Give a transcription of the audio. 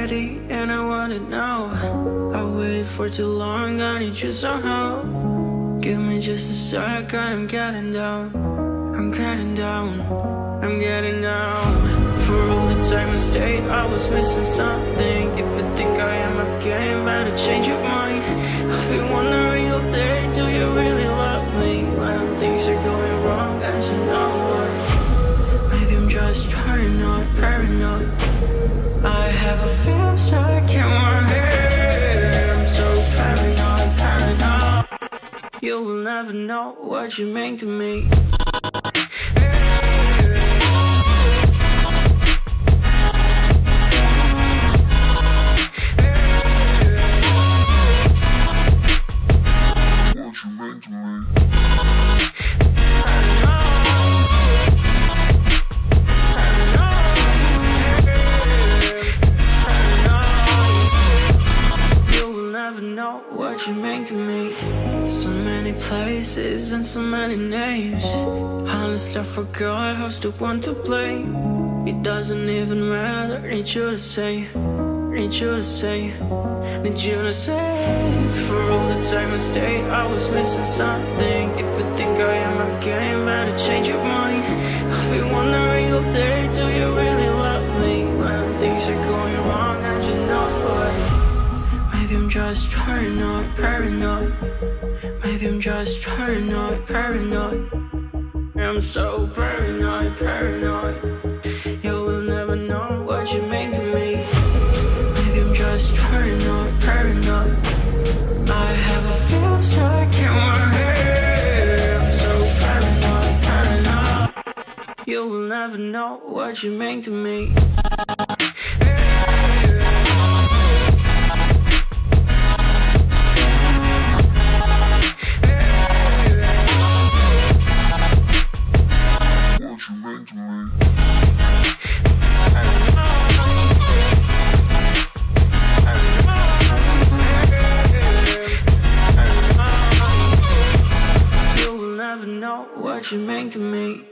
ready and I want it now. I waited for too long, I need you somehow. Give me just a second, I'm getting down. I'm getting down, I'm getting down. For all the time I stayed, I was missing something. If you think I am a game, better change your mind. I've been wondering all day, do you really love me? When things are going wrong and you know what? Maybe I'm just paranoid, paranoid. I have a feel stuck in my head. I'm so paranoid, paranoid. You will never know what you mean to me. What you mean to me. So many places and so many names. Honestly, I forgot who's the one to blame. It doesn't even matter. Need you to say, need you to say, need you to say. For all the time I stayed, I was missing something. If you think I am a game, better change your mind. I've been wondering all day, do you really love me? When things are going wrong and you know what? Maybe I'm just paranoid, paranoid. Maybe I'm just paranoid, paranoid. I'm so paranoid, paranoid. You will never know what you mean to me. Maybe I'm just paranoid, paranoid. I have a feel stuck in my head. I'm so paranoid, paranoid. You will never know what you mean to me. You will never know what you mean to me.